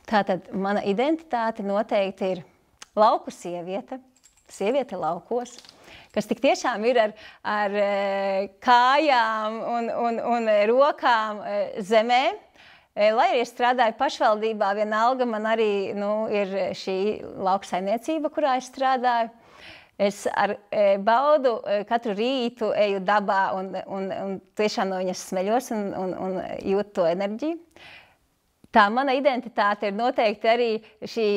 Tātad mana identitāte noteikti ir lauku sieviete, sieviete laukos, kas tik tiešām ir ar kājām un rokām zemē. Lai arī es strādāju pašvaldībā, vienalga man arī ir šī lauksaimniecība, kurā es strādāju. Es baudu katru rītu, eju dabā un tiešām no viņas smeļos un jūtu to enerģiju. Tā mana identitāte ir noteikti arī šī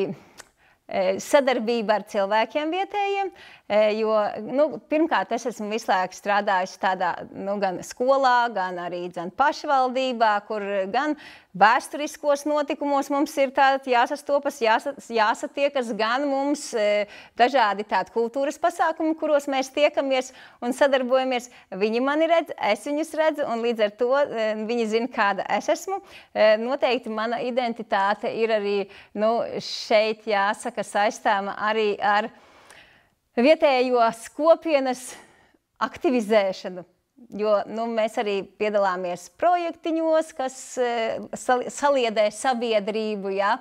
sadarbība ar cilvēkiem vietējiem, jo pirmkārt es esmu visu laiku strādājusi tādā gan skolā, gan arī pašvaldībā, kur gan vēsturiskos notikumos mums ir jāsastopas, jāsatiekas, gan mums dažādi tādi kultūras pasākumi, kuros mēs tiekamies un sadarbojamies. Viņi mani redz, es viņus redzu, un līdz ar to viņi zina, kāda es esmu. Noteikti mana identitāte ir arī šeit jāsaka saistāma arī ar vietējos kopienas aktivizēšanu. Jo mēs arī piedalāmies projektiņos, kas saliedē sabiedrību. Ja?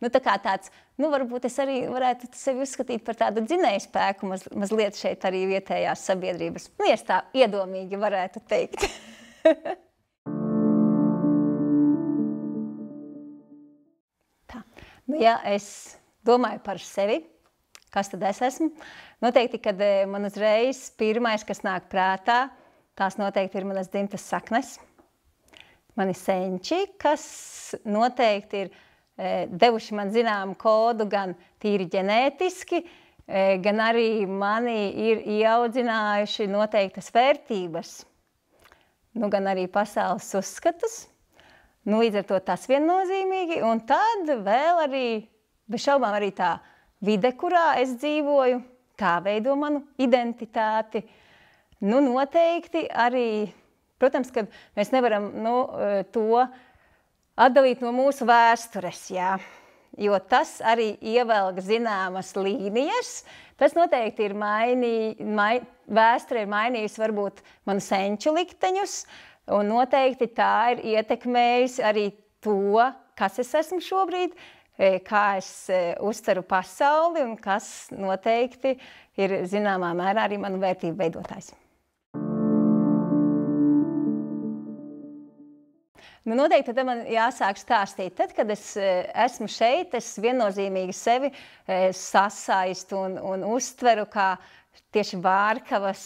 Tā kā tāds, varbūt es arī varētu sevi uzskatīt par tādu dzinējspēku mazliet šeit arī vietējās sabiedrības. Es tā iedomīgi varētu teikt. Tā. Ja es domāju par sevi, kas tad es esmu, noteikti, kad man uzreiz pirmais, kas nāk prātā, tās noteikti ir manas dzimtas saknes. Mani senči, kas noteikti ir devuši man zināmu kodu gan tīri ģenētiski, gan arī mani ir ieaudzinājuši noteiktas vērtības, gan arī pasaules uzskatus. Līdz ar to tas viennozīmīgi. Un tad vēl arī, bez šaubām arī tā vide, kurā es dzīvoju, tā veido manu identitāti. Noteikti arī, protams, ka mēs nevaram to atdalīt no mūsu vēstures, jā, jo tas arī ievelk zināmas līnijas. Tas noteikti ir vēsture ir mainījusi varbūt manu senču likteņus, un noteikti tā ir ietekmējusi arī to, kas es esmu šobrīd, kā es uztveru pasauli un kas noteikti ir zināmā mērā arī manu vērtību veidotājs. Noteikti tad man jāsāk stāstīt. Tad, kad es esmu šeit, es viennozīmīgi sevi sasaistu un uztveru kā tieši Vārkavas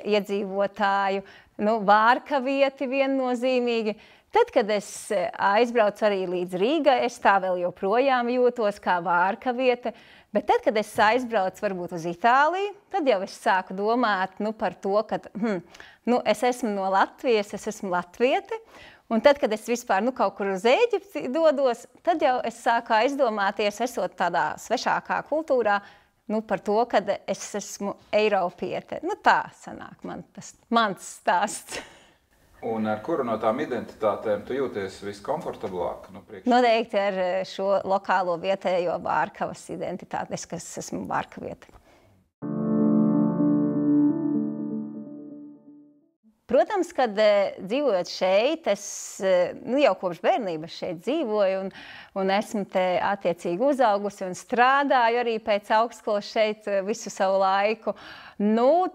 iedzīvotāju, vārkavieti viennozīmīgi. Tad, kad es aizbraucu arī līdz Rīgai, es tā vēl joprojām jūtos kā vārkaviete. Bet tad, kad es aizbraucu varbūt uz Itāliju, tad jau es sāku domāt par to, ka es esmu no Latvijas, es esmu latviete. Un tad, kad es vispār kaut kur uz Ēģipti dodos, tad jau es sāku aizdomāties, esot tādā svešākā kultūrā, par to, ka es esmu eiropiete. Tā sanāk mans stāsts. Un ar kuru no tām identitātēm tu jūties viskomfortablāk? Noteikti ar šo lokālo vietējo Vārkavas identitāti, kas esmu vārkaviete. Protams, kad dzīvojot šeit, es jau kopš bērnības šeit dzīvoju un esmu te attiecīgi uzaugusi un strādāju arī pēc augstskolas šeit visu savu laiku.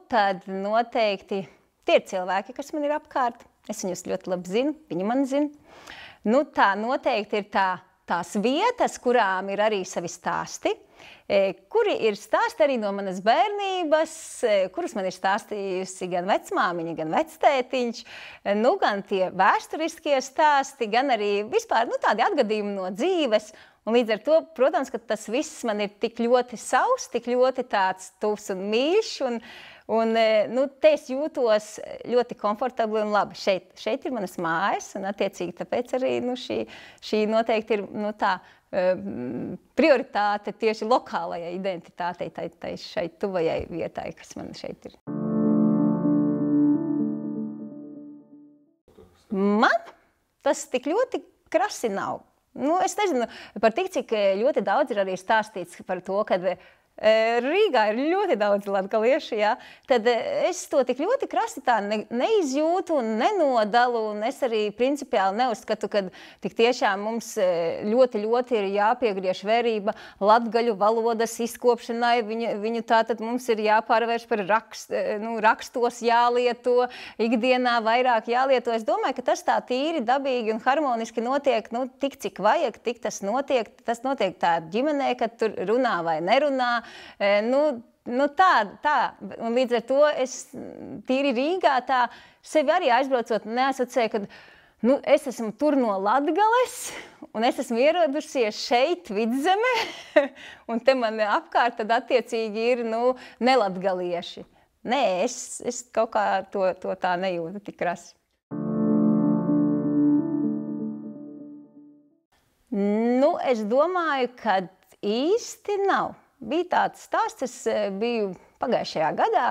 Tad noteikti tie ir cilvēki, kas man ir apkārt. Es viņus ļoti labi zinu, viņi mani zina. Tā noteikti ir tās vietas, kurām ir arī savi stāsti, kuri ir stāsti arī no manas bērnības, kurus man ir stāstījusi gan vecmāmiņa, gan vectētiņš, gan tie vēsturiskie stāsti, gan arī vispār tādi atgadījumi no dzīves. Un līdz ar to, protams, ka tas viss man ir tik ļoti savs, tik ļoti tāds tuvs un mīļš, un te es jūtos ļoti komfortabli un labi. Šeit ir manas mājas, un attiecīgi tāpēc arī šī noteikti ir tā prioritāte tieši lokālajai identitātei, tai šeit tuvajai vietai, kas man šeit ir. Man tas tik ļoti krasi nav. Es nezinu par tik, cik ļoti daudz ir arī stāstīts par to, ka Rīgā ir ļoti daudz latgaliešu, jā, tad es to tik ļoti krasti tā neizjūtu un nenodalu, un es arī principiāli neuzskatu, ka tik tiešām mums ļoti ir jāpiegriež vērība latgaļu valodas izkopšanai, viņu tātad mums ir jāpārvērš par rakstos jālieto, ikdienā vairāk jālieto. Es domāju, ka tas tā tīri dabīgi un harmoniski notiek, tik cik vajag, tik tas notiek tā ģimenē, kad tur runā vai nerunā. Tā. Un līdz ar to es tīri Rīgā tā sevi arī aizbraucot neasociēju, ka es esmu tur no Latgales un es esmu ieradusies šeit Vidzemē un te man apkārt tad attiecīgi ir nelatgalieši. Nē, es kaut kā to tā nejūtu tik krasi. Es domāju, ka īsti nav. Bija tāds stāsts, es biju pagājušajā gadā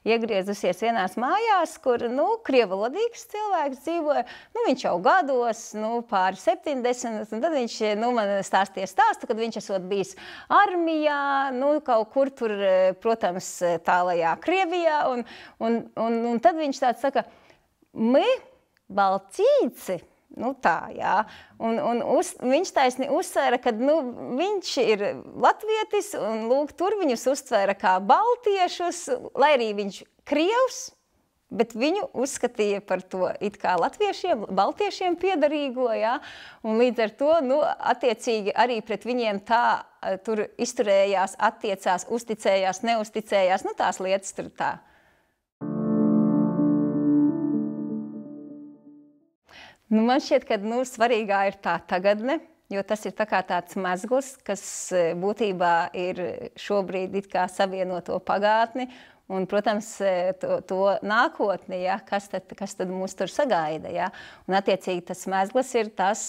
iegriezusies vienās mājās, kur krievalodīgs cilvēks dzīvoja. Viņš jau gados, pāri 70, un tad viņš man stāstīja stāstu, kad viņš esot bijis armijā, kaut kur tur, protams, tālajā Krievijā, un tad viņš tāds saka, my balcīci, tā, jā. Un viņš taisni uzsvēra, ka viņš ir latvietis, un lūk, tur viņus uztvēra kā baltiešus, lai arī viņš krievs, bet viņu uzskatīja par to it kā latviešiem, baltiešiem piederīgo, jā. Un līdz ar to, attiecīgi arī pret viņiem tā tur izturējās, attiecās, uzticējās, neuzticējās, tās lietas tur tā. Man šķiet, ka svarīgā ir tā tagadne, jo tas ir tā kā tāds mezgls, kas būtībā ir šobrīd it kā savieno to pagātni un, protams, to nākotni, ja, kas tad mūs tur sagaida. Ja. Un attiecīgi tas mezgls ir tas,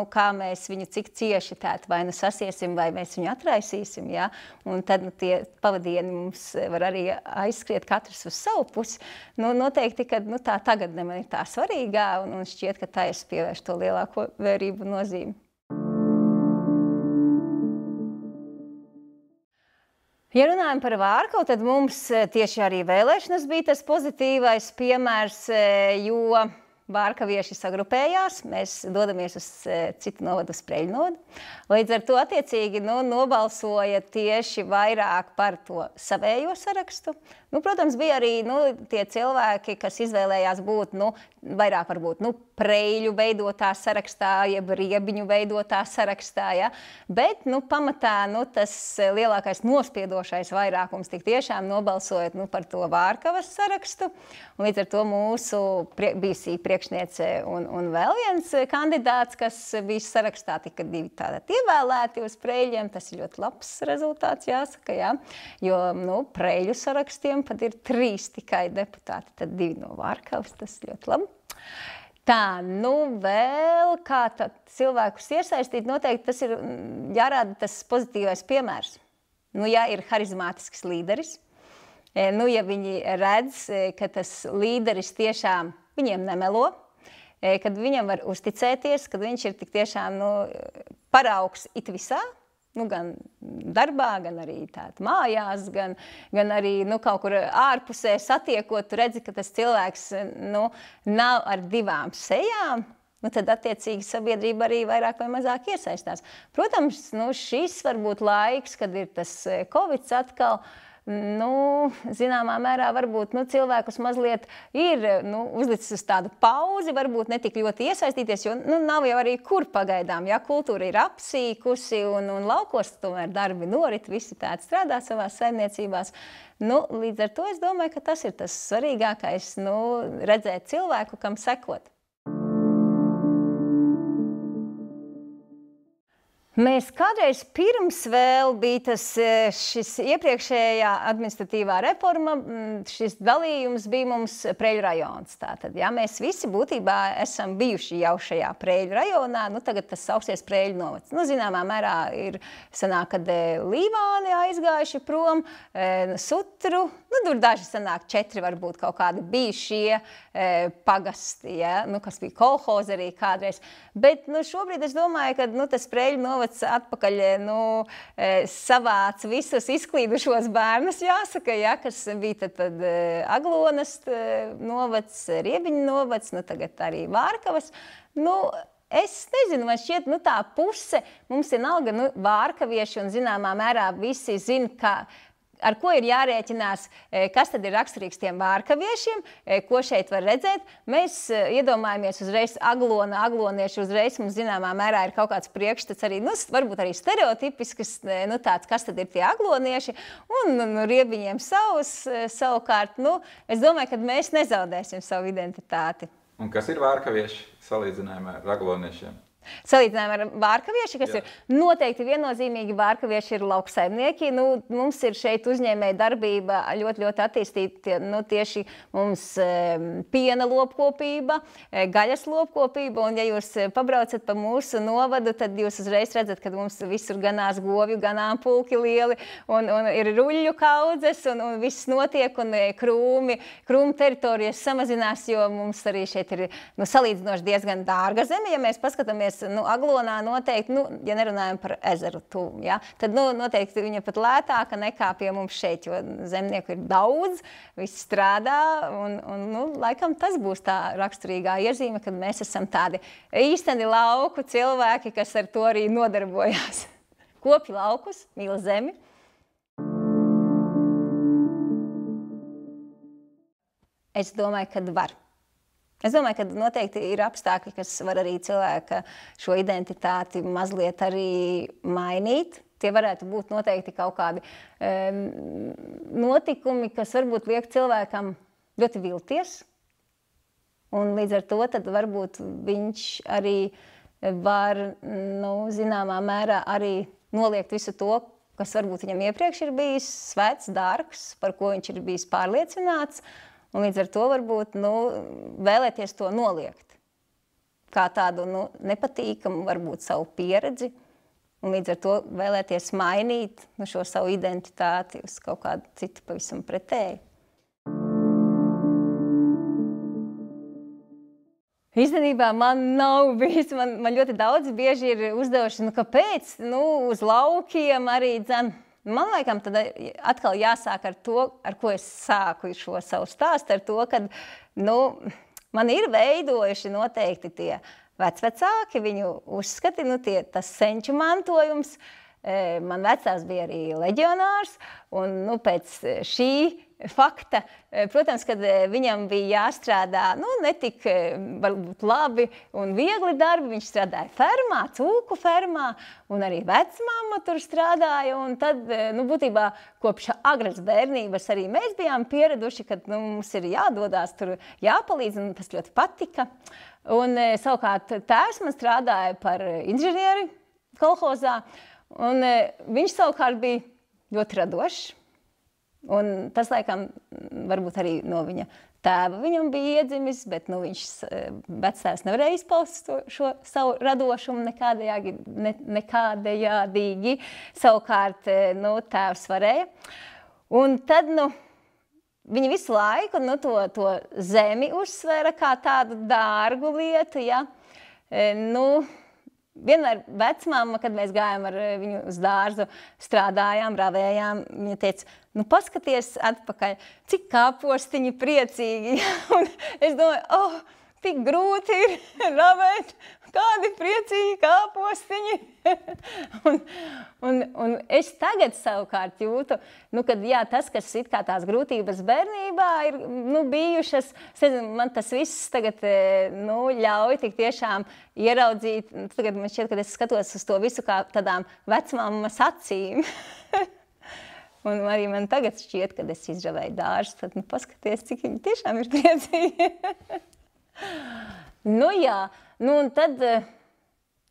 kā mēs viņu cik cieši tēt vai sasiesim, vai mēs viņu atraisīsim. Ja. Un tad tie pavadieni mums var arī aizskriet katrs uz savu pusi. Noteikti, ka tā tagadne man ir tā svarīgā un šķiet, ka tā es pievēršu to lielāko vērību nozīmi. Ja runājam par Vārkavu, tad mums tieši arī vēlēšanas bija tas pozitīvais piemērs, jo vārkavieši sagrupējās, mēs dodamies uz citu novadu, uz Preļu novadu. Līdz ar to attiecīgi nobalsoja tieši vairāk par to savējo sarakstu. Protams, bija arī tie cilvēki, kas izvēlējās būt vairāk varbūt Preļu veidotā sarakstā, jeb Riebiņu veidotā sarakstā. Ja? Bet pamatā tas lielākais nospiedošais vairākums tik tiešām nobalsojot par to Vārkavas sarakstu. Un līdz ar to mūsu bijusī priekšniece un vēl viens kandidāts, kas bija sarakstā, tika divi tātad ievēlēti uz Preļiem. Tas ir ļoti labs rezultāts, jāsaka, ja? Jo Preļu sarakstiem pat ir 3 tikai deputāti, tad 2 no Vārkavas, tas ļoti labi. Tā, vēl kā tad cilvēkus iesaistīt, noteikti tas ir jārāda tas pozitīvais piemērs. Ja ir harizmātisks līderis, ja viņi redz, ka tas līderis tiešām viņiem nemelo, kad viņam var uzticēties, kad viņš ir tik tiešām paraugs it visā, gan darbā, gan arī mājās, gan arī kaut kur ārpusē satiekot, tu redzi, ka tas cilvēks nav ar 2 sejām, tad attiecīgi sabiedrība arī vairāk vai mazāk iesaistās. Protams, šis varbūt laiks, kad ir tas Covids atkal, zināmā mērā varbūt cilvēkus mazliet ir uzlicis uz tādu pauzi, varbūt ne tik ļoti iesaistīties, jo nav jau arī kur pagaidām, ja kultūra ir apsīkusi un laukos tomēr darbi norit, visi tādi strādā savās saimniecībās. Līdz ar to es domāju, ka tas ir tas svarīgākais, redzēt cilvēku, kam sekot. Mēs kādreiz pirms vēl bija šis iepriekšējā administratīvā reforma, šis dalījums bija mums Preļu rajons. Tātad, ja, mēs visi būtībā esam bijuši jau šajā Preļu rajonā, tagad tas sauksies Preļu novads. Zināmā mērā ir sanāk, kad Līvāni aizgājuši prom, Sutru, tur daži sanāk 4 varbūt kaut kādi bijušie pagasti, ja, kas bija kolhozi arī kādreiz. Bet šobrīd es domāju, ka tas Preļu novads novads atpakaļ savāca visus izklīdušos bērnus, jāsaka, ja, kas bija tad Aglonas novads, Riebiņu novads, tagad arī Vārkavas. Es nezinu, man šķiet, tā puse mums vienalga, vārkavieši un zināmā mērā visi zina, ar ko ir jārēķinās, kas tad ir raksturīgs tiem vārkaviešiem, ko šeit var redzēt. Mēs iedomājamies uzreiz aglonieši, uzreiz mums zināmā mērā ir kaut kāds priekšstats arī, varbūt arī stereotipisks, tāds, kas tad ir tie aglonieši, un Riebiņiem savukārt, es domāju, ka mēs nezaudēsim savu identitāti. Un kas ir vārkavieši salīdzinājumā ar agloniešiem? Salīdzinājumā ar vārkavieši, kas ir noteikti viennozīmīgi, vārkavieši ir lauksaimnieki. Mums ir šeit uzņēmēja darbība ļoti attīstīta, tieši mums piena lopkopība, gaļas lopkopība, un ja jūs pabraucat pa mūsu novadu, tad jūs uzreiz redzat, ka mums visur ganās govju, ganāmpulki lieli, un ir ruļļu kaudzes, un viss notiek, un krūmu teritorijas samazinās, jo mums arī šeit ir salīdzinoši diezgan dārga zeme, ja mēs paskatāmies Aglonā noteikti, ja nerunājam par ezeru tuvu, ja, tad noteikti viņa pat lētāka nekā pie mums šeit, jo zemnieku ir daudz, viss strādā, un laikam tas būs tā raksturīgā iezīme, kad mēs esam tādi īsteni lauku cilvēki, kas ar to arī nodarbojās. Kopj laukus, mīl zemi. Es domāju, ka var. Es domāju, ka noteikti ir apstākļi, kas var arī cilvēka šo identitāti mazliet arī mainīt. Tie varētu būt noteikti kaut kādi notikumi, kas varbūt liek cilvēkam ļoti vilties. Un līdz ar to tad varbūt viņš arī var, zināmā mērā arī noliegt visu to, kas varbūt viņam iepriekš ir bijis svēts, dārgs, par ko viņš ir bijis pārliecināts. Un līdz ar to varbūt vēlēties to noliegt, kā tādu nepatīkamu, varbūt savu pieredzi, un līdz ar to vēlēties mainīt šo savu identitāti uz kaut kādu citu pavisam pretēju. Īstenībā man nav bijis, man ļoti daudz bieži ir uzdevuši, kāpēc, uz laukiem arī Man laikam tad atkal jāsāk ar to, ar ko es sāku šo savu stāstu, ar to, ka man ir veidojuši noteikti tie vecvecāki, viņu uzskati, tas senču mantojums. Man vecās bija arī leģionārs, un pēc šī fakta, protams, kad viņam bija jāstrādā ne tik varbūt labi un viegli darbi, viņš strādāja fermā, cūku fermā, un arī vecmamma tur strādāja, un tad, būtībā kopš agras bērnības arī mēs bijām pieraduši, ka mums ir jādodās tur, jāpalīdz, un tas ļoti patika. Un savukārt tēvs man strādāja par inženieri kolhozā, un viņš savukārt bija ļoti radošs. Un tas, laikam, varbūt arī no viņa tēva viņam bija iedzimis, bet viņš vectēvs nevarēja izpaust šo savu radošumu nekādējādīgi. Savukārt, tēvs varēja. Un tad, viņi visu laiku to zemi uzsvēra kā tādu dārgu lietu, ja. Vienmēr vecmāma, kad mēs gājām ar viņu uz dārzu, strādājām, ravējām, viņa teica, paskaties atpakaļ, cik kāpostiņi priecīgi. Un es domāju, tik grūti ir ravēt, kādi priecīgi kāpostiņi. un es tagad savukārt jūtu, kad tas, kas it kā tās grūtības bērnībā ir bijušas, man tas viss tagad ļauj tik tiešām ieraudzīt. Tagad man šķiet, kad es skatos uz to visu kā tādām vecmammas acīm. Un arī man tagad šķiet, kad es izravēju dārzu, tad paskaties, cik viņi tiešām ir priecīgi. Jā, un tad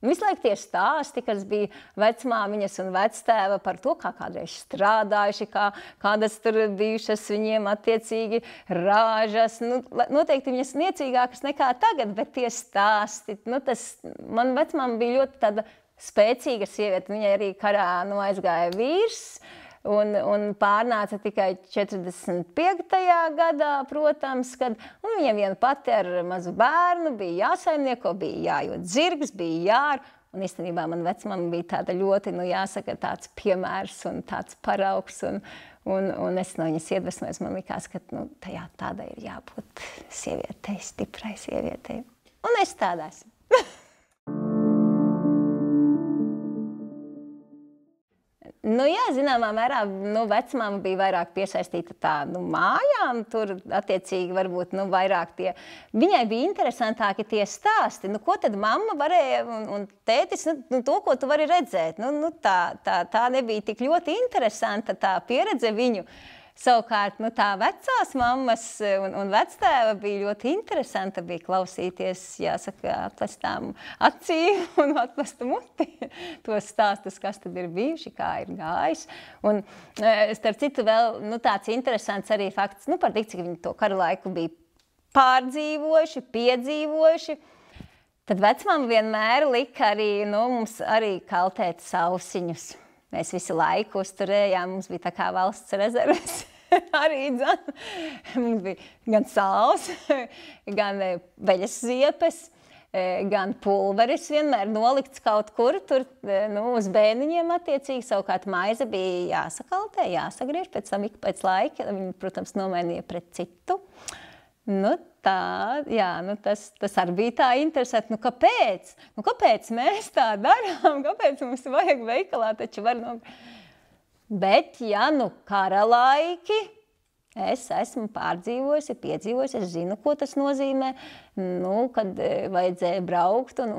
visu laiku tie stāsti, kas bija vecmāmiņas un vectēva par to, kā kādreiz strādājuši, kādas tur bijušas viņiem attiecīgi rāžas. Noteikti viņas niecīgākas nekā tagad, bet tie stāsti, man vecmāma bija ļoti tāda spēcīga sieviete. Viņai arī karā aizgāja vīrs. Un pārnāca tikai 45. gadā, protams, kad viņam viena pati ar mazu bērnu bija jāsaimnieko, bija jājūt zirgs, bija jār, Un īstenībā man vecmama bija tāda ļoti, jāsaka, tāds piemērs un tāds paraugs. Un es no viņas iedvesmojos. Man likās, ka tādai ir jābūt sievietei, stiprai sievietei. Un es tāda esmu. Jā, zināmā mērā, vecmāma bija vairāk piesaistīta mājām, tur attiecīgi varbūt, vairāk viņai bija interesantāki tie stāsti, ko tad mamma varēja un tētis, to, ko tu vari redzēt, tā nebija tik ļoti interesanta tā pieredze viņu. Savukārt, tā vecās mammas un vectēva bija ļoti interesanta, bija klausīties, jāsaka, atvestām acīm un atvestu muti tos stāstus, kas tad ir bijuši, kā ir gājis. Un, starp citu, vēl tāds interesants arī fakts, par tik, cik viņi to karu laiku bija pārdzīvojuši, piedzīvojuši. Tad vecmama vienmēr lika arī, mums arī kaltēt sausiņus. Mēs visu laiku uzturējām, mums bija tā kā valsts rezerves arī dzan. Mums bija gan sāls, gan veļas ziepes, gan pulveris vienmēr nolikts kaut kur tur, uz bēniņiem attiecīgi. Savukārt maize bija jāsakaltē, jāsagriež, pēc tam ik pēc laika. Viņi, protams, nomainīja pret citu. Tas arī bija tā interesanti. Kāpēc? Kāpēc mēs tā darām? Kāpēc mums vajag veikalā? Taču var Bet, kara laiki, es esmu pārdzīvojusi, piedzīvojusi, es zinu, ko tas nozīmē. Kad vajadzēja braukt un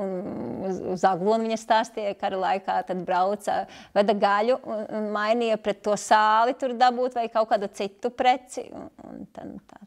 uz Aglonu viņa stāstīja, kara laikā tad brauca, veda gaļu un mainīja pret to sāli tur dabūt vai kaut kādu citu preci. Un tad tā